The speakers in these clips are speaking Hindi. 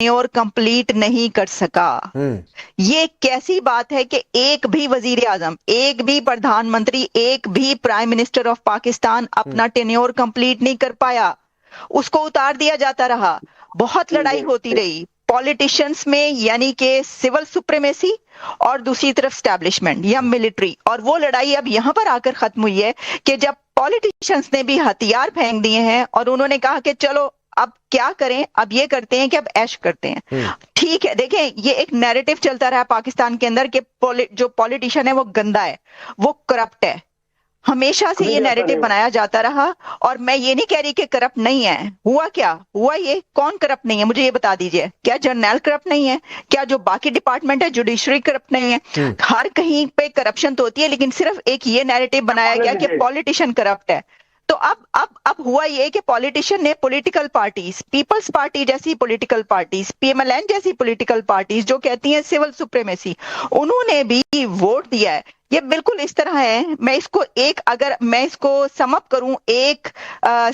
टेन्योर कंप्लीट नहीं कर सका। ये कैसी बात है कि एक भी वजीर आजम, एक भी प्रधानमंत्री, एक भी प्राइम मिनिस्टर ऑफ पाकिस्तान अपना टेन्योर कंप्लीट नहीं कर पाया, उसको उतार दिया जाता रहा। बहुत लड़ाई होती रही पॉलिटिशियंस में, यानी कि सिविल सुप्रीमेसी और दूसरी तरफ स्टैब्लिशमेंट या मिलिट्री, और वो लड़ाई अब यहां पर आकर खत्म हुई है कि जब पॉलिटिशियंस ने भी हथियार फेंक दिए हैं और उन्होंने कहा कि चलो अब क्या करें, अब ये करते हैं कि अब ऐश करते हैं। ठीक है, देखें, ये एक नैरेटिव चलता रहा पाकिस्तान के अंदर कि जो पॉलिटिशियन है वो गंदा है, वो करप्ट है, हमेशा से ये नैरेटिव बनाया जाता रहा। और मैं ये नहीं कह रही कि करप्ट नहीं है, हुआ क्या हुआ, ये कौन करप्ट नहीं है मुझे ये बता दीजिए। क्या जर्नल करप्ट नहीं है? क्या जो बाकी डिपार्टमेंट है जुडिशरी करप्ट नहीं है? हर कहीं पे करप्शन तो होती है, लेकिन सिर्फ एक ये नैरेटिव बनाया गया कि पॉलिटिशियन करप्ट है। तो अब हुआ ये कि पॉलिटिशियन ने पॉलिटिकल पार्टीज, पीपल्स पार्टी जैसी पॉलिटिकल पार्टीज, पीएमएलएन जैसी पॉलिटिकल पार्टीज जो कहती हैं सिविल सुप्रीमेसी, उन्होंने भी वोट दिया है। ये बिल्कुल इस तरह है, मैं इसको अगर मैं इसको समअप करूं एक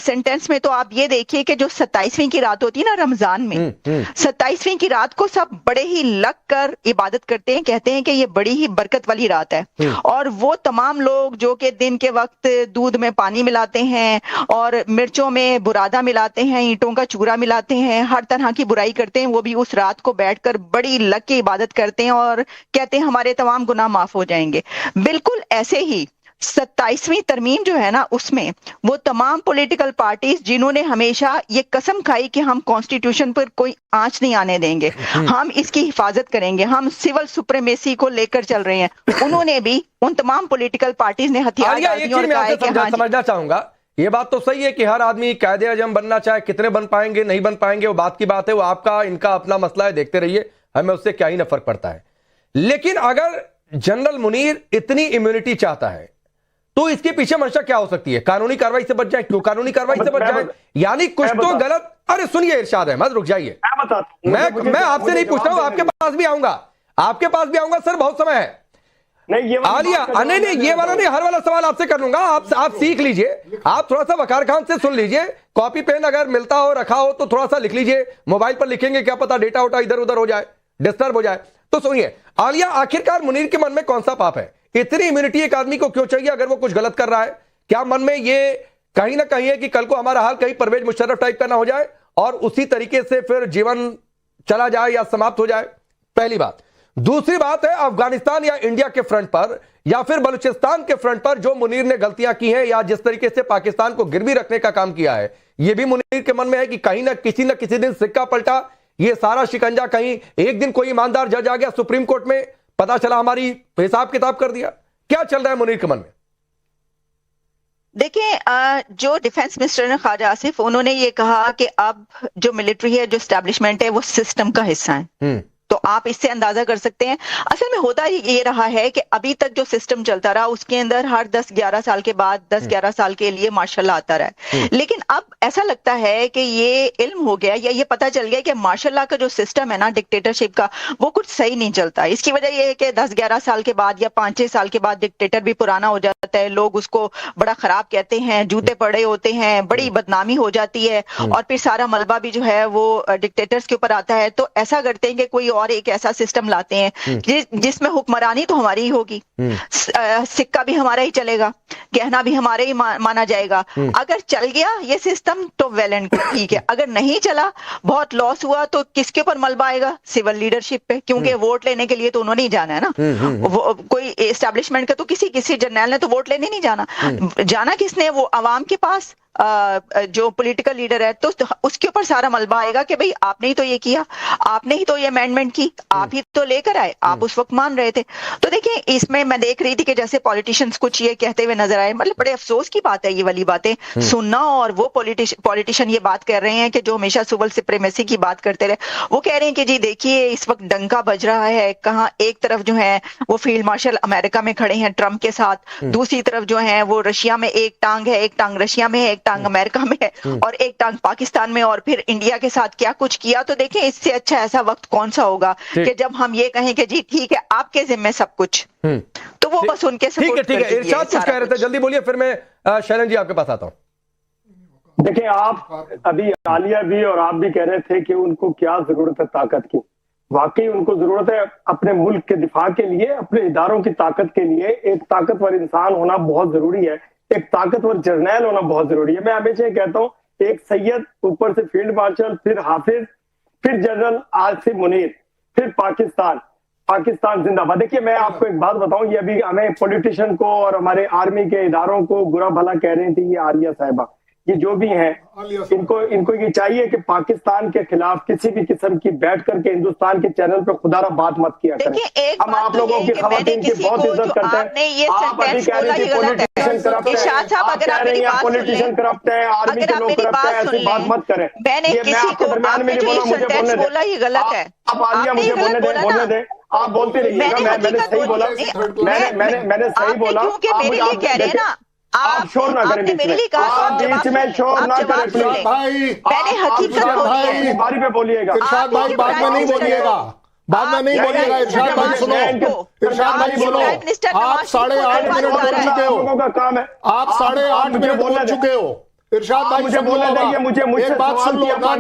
सेंटेंस में, तो आप ये देखिए कि जो 27वीं की रात होती है ना रमजान में, 27वीं की रात को सब बड़े ही लग कर इबादत करते हैं, कहते हैं कि ये बड़ी ही बरकत वाली रात है। और वो तमाम लोग जो कि दिन के वक्त दूध में पानी मिलाते हैं और मिर्चों में बुरादा मिलाते हैं, ईंटों का चूरा मिलाते हैं, हर तरह की बुराई करते हैं, वो भी उस रात को बैठकर बड़ी लग के इबादत करते हैं और कहते हैं हमारे तमाम गुनाह माफ हो जाएंगे। बिल्कुल ऐसे ही 27वीं तरमीम जो है ना, उसमें वो तमाम पॉलिटिकल पार्टीज जिन्होंने हमेशा ये कसम खाई कि हम कॉन्स्टिट्यूशन पर कोई आंच नहीं आने देंगे, हम इसकी हिफाजत करेंगे, हम सिविल सुप्रीमेसी को लेकर चल रहे हैं, उन्होंने भी, उन तमाम पॉलिटिकल पार्टीज ने हथियार डाल दिए और कहा है कि हाँ, समझना चाहूंगा, ये बात तो सही है कि हर आदमी कायदे आजम बनना चाहे, कितने बन पाएंगे नहीं बन पाएंगे वो बात की बात है, वो आपका इनका अपना मसला है, देखते रहिए, हमें उससे क्या ही ना फर्क पड़ता है। लेकिन अगर जनरल मुनीर इतनी इम्यूनिटी चाहता है तो इसके पीछे मंशा क्या हो सकती है? कानूनी कार्रवाई से बच जाए, क्यों कानूनी कार्रवाई से बच जाए? यानी कुछ तो गलत। अरे सुनिए इरशाद अहमद, रुक जाइए, मैं आपसे नहीं पूछ रहा हूं, आपके पास भी आऊंगा, आपके पास भी आऊंगा सर, बहुत समय है। आलिया, नहीं ये वाला नहीं, हर वाला सवाल आपसे कर लूंगा, आप सीख लीजिए, आप थोड़ा सा वकार खान से सुन लीजिए, कॉपी पेन अगर मिलता हो रखा हो तो थोड़ा सा लिख लीजिए, मोबाइल पर लिखेंगे क्या पता डेटा उटा इधर उधर हो जाए, डिस्टर्ब हो जाए। तो सुनिए आलिया, आखिरकार मुनीर के मन में कौन सा पाप है? इतनी इम्यूनिटी एक आदमी को क्यों चाहिए अगर वो कुछ गलत कर रहा है? क्या मन में ये कहीं ना कहीं है कि कल को हमारा हाल कहीं परवेज मुशर्रफ टाइप का ना हो जाए और उसी तरीके से फिर जीवन चला जाए या समाप्त हो जाए? पहली बात। दूसरी बात है, अफगानिस्तान या इंडिया के फ्रंट पर या फिर बलूचिस्तान के फ्रंट पर जो मुनीर ने गलतियां की हैं या जिस तरीके से पाकिस्तान को गिरवी रखने का काम किया है, यह भी मुनीर के मन में है कि कहीं ना किसी दिन सिक्का पलटा, ये सारा शिकंजा कहीं एक दिन कोई ईमानदार जज आ गया सुप्रीम कोर्ट में, पता चला हमारी हिसाब किताब कर दिया। क्या चल रहा है मुनीर के मन में? देखिए, जो डिफेंस मिनिस्टर ने ख्वाजा आसिफ, उन्होंने ये कहा कि अब जो मिलिट्री है, जो एस्टैब्लिशमेंट है, वो सिस्टम का हिस्सा है। तो आप इससे अंदाजा कर सकते हैं असल में होता ये रहा है कि अभी तक जो सिस्टम चलता रहा उसके अंदर हर 10-11 साल के बाद 10-11 साल के लिए मार्शल लॉ आता रहा है। लेकिन अब ऐसा लगता है कि ये इल्म हो गया या ये पता चल गया कि मार्शल लॉ का जो सिस्टम है ना, डिक्टेटरशिप का, वो कुछ सही नहीं चलता। इसकी वजह यह है कि 10-11 साल के बाद या 5-6 साल के बाद डिक्टेटर भी पुराना हो जाता है, लोग उसको बड़ा खराब कहते हैं, जूते पड़े होते हैं, बड़ी बदनामी हो जाती है और फिर सारा मलबा भी जो है वो डिक्टेटर्स के ऊपर आता है। तो ऐसा करते हैं कि कोई और एक ऐसा सिस्टम लाते हैं जिसमें हुक्मरानी तो हमारी ही होगी, सिक्का भी हमारा ही चलेगा, गहना भी हमारे ही माना जाएगा। अगर चल गया ये सिस्टम तो वेल एंड गुड, ठीक है। अगर नहीं चला, बहुत लॉस हुआ, तो किसके ऊपर मलबा आएगा? सिविल लीडरशिप पे, क्योंकि वोट लेने के लिए तो उन्होंने ही जाना है ना। कोई एस्टैब्लिशमेंट का तो किसी जर्नल ने तो वोट लेने नहीं जाना, जाना किसने? वो अवाम के पास, जो पॉलिटिकल लीडर है, तो उसके ऊपर सारा मलबा आएगा कि भाई आपने ही तो ये किया, आपने ही तो ये अमेंडमेंट की, आप ही तो लेकर आए, आप उस वक्त मान रहे थे। तो देखिए, इसमें मैं देख रही थी कि जैसे पॉलिटिशियंस कुछ ये कहते हुए नजर आए, मतलब बड़े अफसोस की बात है ये वाली बातें सुनना। और वो पॉलिटिशियन ये बात कर रहे हैं कि जो हमेशा सिविल सुप्रीमेसी की बात करते रहे, वो कह रहे हैं कि जी देखिए इस वक्त डंका बज रहा है, कहाँ एक तरफ जो है वो फील्ड मार्शल अमेरिका में खड़े हैं ट्रंप के साथ, दूसरी तरफ जो है वो रशिया में एक टांग है, एक टांग रशिया में है, एक टांग अमेरिका में है और एक टांग पाकिस्तान में, और फिर इंडिया के साथ क्या कुछ किया। तो देखें, इससे अच्छा ऐसा वक्त कौन सा होगा कि जब हम ये कहें कि जी ठीक है आपके जिम्मे सब कुछ, तो वो बस उनके सपोर्ट। ठीक है, इरशाद कुछ कह रहे थे, जल्दी बोलिए, फिर मैं शैलन जी आपके पास आता हूं। देखिए, आप अभी आलिया भी और आप भी कह रहे थे कि उनको क्या जरूरत है ताकत की। वाकई उनको जरूरत है अपने मुल्क के दिफा के लिए, अपने इदारों की ताकत के लिए एक ताकतवर इंसान होना बहुत जरूरी है, एक ताकतवर जर्नैल होना बहुत जरूरी है। मैं हमेशा कहता हूँ, एक सैयद, ऊपर से फील्ड मार्शल, फिर हाफिज, फिर जनरल आसिफ मुनीर, फिर पाकिस्तान जिंदाबाद। देखिए, मैं आपको एक बात बताऊं, ये अभी हमें पॉलिटिशियन को और हमारे आर्मी के इदारों को बुरा भला कह रही थी ये आलिया साहिबा, ये जो भी हैं, इनको ये चाहिए कि पाकिस्तान के खिलाफ किसी भी किस्म की बैठ करके हिंदुस्तान के चैनल पे खुदारा बात मत किया करें। हम आप लोगों की खवातीन की बहुत इज्जत करते हैं। आप अभी कह रही थी पॉलिटिशियन करप्ट है, आप कह रही हैं पॉलिटिशियन करप्ट है, आर्मी के लोग करप्ट है, ऐसी बात मत करें। ये मैं आपके दरमियान में नहीं बोला, मुझे बोलने दें। आप आलिया मुझे बोलने दें, आप बोलते रहिएगा। मैंने सही बोला, मैंने सही बोला। आप शोर ना करें, आप बीच में शोर ना करें प्लीज भाई। मैंने बारी पे बोलिएगा। इरशाद भाई बाद में नहीं बोलिएगा, बाद में नहीं बोलिएगा। इरशाद भाई सुनो, इरशाद भाई सुनो, आप 8.5 मिनट बोल चुके हो, काम है, आप 8.5 मिनट बोल चुके हो। इरशाद भाई मुझे बोलने देंगे, मुझे एक बात सुन लो ना,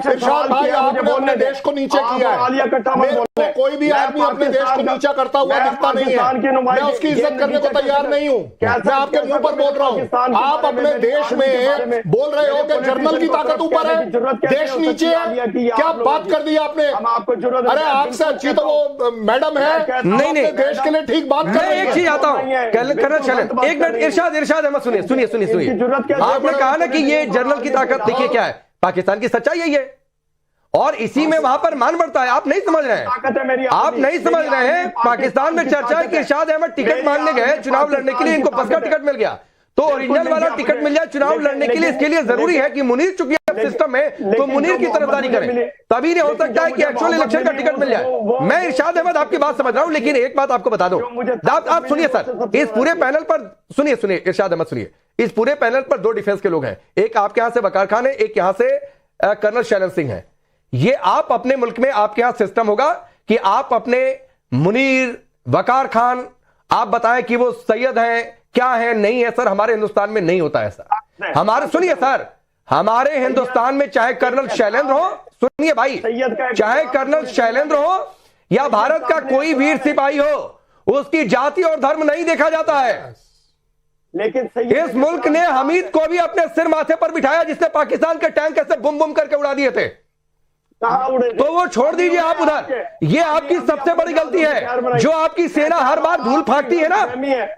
इरशाद भाई आपने अपने देश को नीचे किया है। कोई भी आदमी अपने देश को नीचा करता हुआ दिखता नहीं है, मैं उसकी इज्जत करने को तैयार नहीं हूँ। मैं आपके मुंह पर बोल रहा हूँ, आप अपने देश में बोल रहे हो कि जर्नल की ताकत ऊपर है, देश नीचे है। क्या बात कर दी आपने? अरे आपसे अच्छी तो वो मैडम है, नहीं देश के लिए ठीक बात कर। एक चीज आता हूँ, एक मिनट, इरशाद अहमद सुनिए। आपने कहा ना कि ये जर्नल की ताकत, देखिए क्या है, पाकिस्तान की सच्चाई यही है और इसी में वहां पर मान बढ़ता है। आप नहीं समझ रहे हैं, आप नहीं समझ रहे हैं। पाकिस्तान में चर्चा है कि इरशाद अहमद टिकट मांगने गए चुनाव लड़ने के लिए, इनको बस का टिकट मिल गया, तो ओरिजिनल वाला टिकट मिल जाए चुनाव लड़ने के लिए। इसके लिए जरूरी है कि मुनीर, चूंकि सिस्टम है तो मुनीर की तरफदारी करें, तभी नहीं हो सकता है कि एक्चुअल इलेक्शन का टिकट मिल जाए। मैं इरशाद अहमद आपकी बात समझ रहा हूं, लेकिन एक बात आपको बता दूं, आप सुनिए सर, इस पूरे पैनल पर सुनिए इरशाद अहमद सुनिए, इस पूरे पैनल पर 2 डिफेंस के लोग हैं, एक आपके यहां से वकार खान है, एक यहां से कर्नल शैलन सिंह है। ये आप अपने मुल्क में, आपके यहां सिस्टम होगा कि आप अपने मुनीर, वकार खान, आप बताएं कि वो सैयद हैं, क्या है, नहीं है। सर हमारे हिंदुस्तान में नहीं होता ऐसा। हमारे, सुनिए सर, हमारे हिंदुस्तान में चाहे कर्नल शैलेंद्र हो, सुनिए भाई, चाहे कर्नल शैलेंद्र हो या भारत का कोई वीर सिपाही हो, उसकी जाति और धर्म नहीं देखा जाता है। लेकिन इस मुल्क ने हमीद को भी अपने सिर माथे पर बिठाया, जिसने पाकिस्तान के टैंक ऐसे बुम बुम करके उड़ा दिए थे। तो वो छोड़ दीजिए आप उधर, ये आपकी सबसे बड़ी गलती है। जो आपकी सेना हर बार धूल फाड़ती है ना,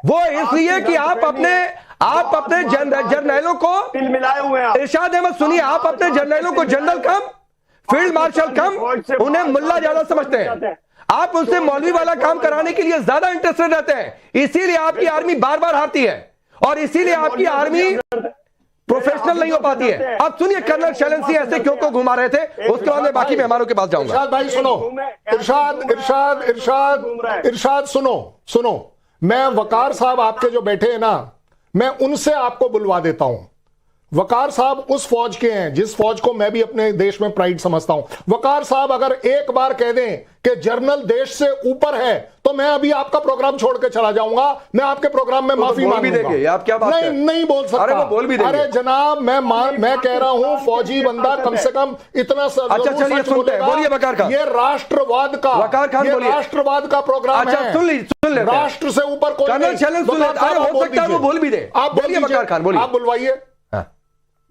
वो इसलिए कि आप अपने जर्नैलों को, इरशाद अहमद सुनिए, आप अपने जर्नैलों को जनरल कम, फील्ड मार्शल कम, उन्हें मुल्ला ज्यादा समझते हैं। आप उनसे मौलवी वाला काम कराने के लिए ज्यादा इंटरेस्टेड रहते हैं, इसीलिए आपकी आर्मी बार बार हारती है और इसीलिए आपकी आर्मी प्रोफेशनल नहीं हो पाती है। अब सुनिए कर्नल शैलन सिंह ऐसे क्यों को घुमा रहे थे, उसके बाद मैं बाकी मेहमानों के पास जाऊंगा। इरशाद भाई सुनो, इरशाद सुनो, मैं वकार साहब आपके जो बैठे हैं ना, मैं उनसे आपको बुलवा देता हूं। वकार साहब उस फौज के हैं जिस फौज को मैं भी अपने देश में प्राइड समझता हूं। वकार साहब अगर एक बार कह दें कि जर्नल देश से ऊपर है तो मैं अभी आपका प्रोग्राम छोड़ के चला जाऊंगा, मैं आपके प्रोग्राम में माफी मांगूंगा। आप क्या बात नहीं बोल सकता। अरे वो बोल भी देंगे। अरे जनाब, मैं कह रहा हूं फौजी बंदा कम से कम इतना अच्छा चलिए सुनते हैं, बोलिए वकार खान। ये राष्ट्रवाद का, राष्ट्रवाद का प्रोग्राम है। सुन लीजिए, राष्ट्र से ऊपर कोई कर्नल शैलन सुन लेते हैं, हो सकता है वो बोल भी दे। आप बोलिए वकार खान, बोलिए, आप बुलवाइए।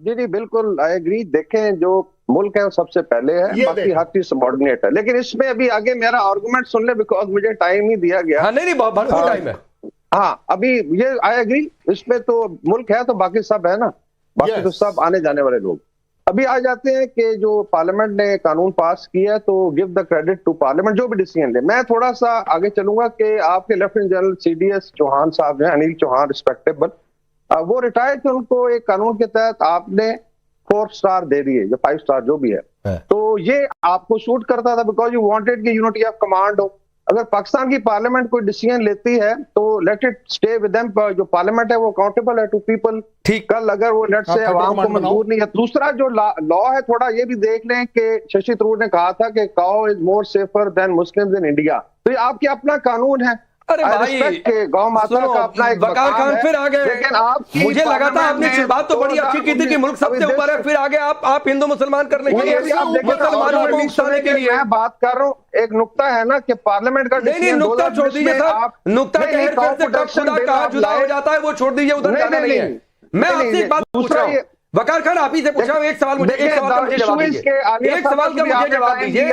जी बिल्कुल, आई एग्री। देखें, जो मुल्क है वो सबसे पहले है, बाकी हर चीज सबऑर्डिनेट है। लेकिन इसमें अभी आगे मेरा आर्गुमेंट सुन ले, बिकॉज मुझे टाइम ही दिया गया। नहीं भरपूर टाइम है। हाँ, अभी ये आई एग्री, इसमें तो मुल्क है तो बाकी सब है ना, बाकी तो सब आने जाने वाले लोग। अभी आ जाते हैं कि जो पार्लियामेंट ने कानून पास किया, तो give the credit to parliament, जो भी डिसीजन ले। मैं थोड़ा सा आगे चलूंगा कि आपके लेफ्टिनेंट जनरल CDS चौहान साहब हैं, अनिल चौहान, रिस्पेक्टेबल, वो रिटायर्ड थे, उनको एक कानून के तहत आपने 4 स्टार दे दिए, जो 5 स्टार जो भी है। तो ये आपको सूट करता था बिकॉज यू वांटेड कि यूनिटी ऑफ कमांड हो। अगर पाकिस्तान की पार्लियामेंट कोई डिसीजन लेती है तो let it stay with them. जो पार्लियामेंट है वो अकाउंटेबल है टू पीपल। कल अगर वो लेट से आवाम को मंजूर नहीं है। दूसरा जो लॉ है, थोड़ा ये भी देख लें कि शशि थरूर ने कहा था कि cow is more safer than Muslims in India. तो ये आपके अपना कानून है, अरे भाई गौ माता का अपना एक वकार खान फिर आ गए। लेकिन आप मुझे लगा था आपने बात तो बड़ी अच्छी की थी कि मुल्क सबसे ऊपर है, फिर आगे आप हिंदू मुसलमान करने के लिए, मुसलमानों को उकसाने के लिए। मैं बात कर रहा हूँ, एक नुक्ता है ना कि पार्लियामेंट का नहीं नुक्ता छोड़ दीजिए साहब, नुक्ता के खुदा कहाँ जुदा हो जाता है वो छोड़ दीजिए, उधर जाना नहीं है। मैं आपसे एक बात पूछ रहा हूँ, वकार खान आप ही से पूछा हूँ, एक सवाल मुझे जवाब दीजिए, एक सवाल का मुझे जवाब दीजिए,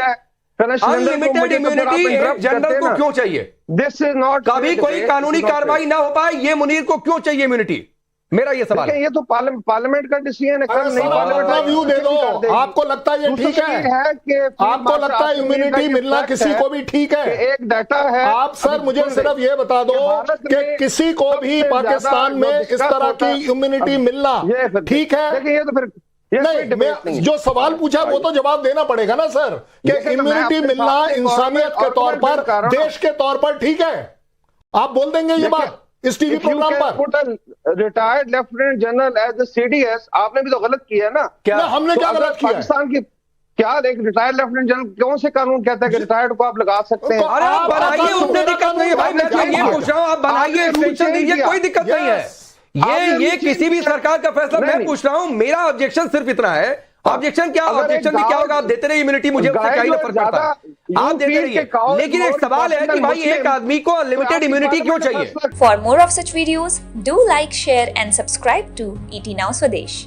अनलिमिटेड इम्यूनिटी जनरल को क्यों चाहिए? दिस इज नॉट, कभी कोई कानूनी कार्रवाई ना हो पाए, ये मुनीर को क्यों चाहिए इम्यूनिटी? मेरा ये सवाल है। ये तो पार्लियामेंट का डिसीजन है, कल नहीं पार्लियामेंट व्यू दे दो। आपको लगता है ये ठीक है कि आपको लगता है इम्यूनिटी मिलना किसी को भी ठीक है? एक डाटा है। आप सर मुझे सिर्फ ये बता दो कि किसी को भी पाकिस्तान में इस तरह की इम्यूनिटी मिलना ठीक है? देखिए ये तो फिर नहीं, मैं जो सवाल पूछा वो तो जवाब देना पड़ेगा ना सर, कि इम्यूनिटी मिलना इंसानियत के तौर पर, देश के तौर पर ठीक है? आप बोल देंगे ये बात इस टीवी प्रोग्राम पर? Retired lieutenant general as CDS, आपने भी तो गलत किया है ना? क्या हमने क्या गलत किया? पाकिस्तान की क्या एक रिटायर्ड लेफ्टिनेंट जनरल कौन से कानून कहता है कि रिटायर्ड को आप लगा सकते हैं? अरे आप बनाइए, उससे दिक्कत नहीं है भाई, मैं तो ये पूछ रहा हूँ, आप बनाइए, एक्सटेंशन दीजिए, कोई दिक्कत नहीं है। ये किसी भी सरकार का फैसला, मैं पूछ रहा हूं, मेरा ऑब्जेक्शन सिर्फ इतना है। ऑब्जेक्शन क्या, ऑब्जेक्शन भी क्या होगा? आप देते रहिए इम्यूनिटी, मुझे उससे क्या ही फर्क पड़ता है, आप देते रहिए। लेकिन एक सवाल है कि भाई एक आदमी को अनलिमिटेड इम्यूनिटी क्यों चाहिए? For more of such videos do like, share and subscribe to ET Now Swadesh।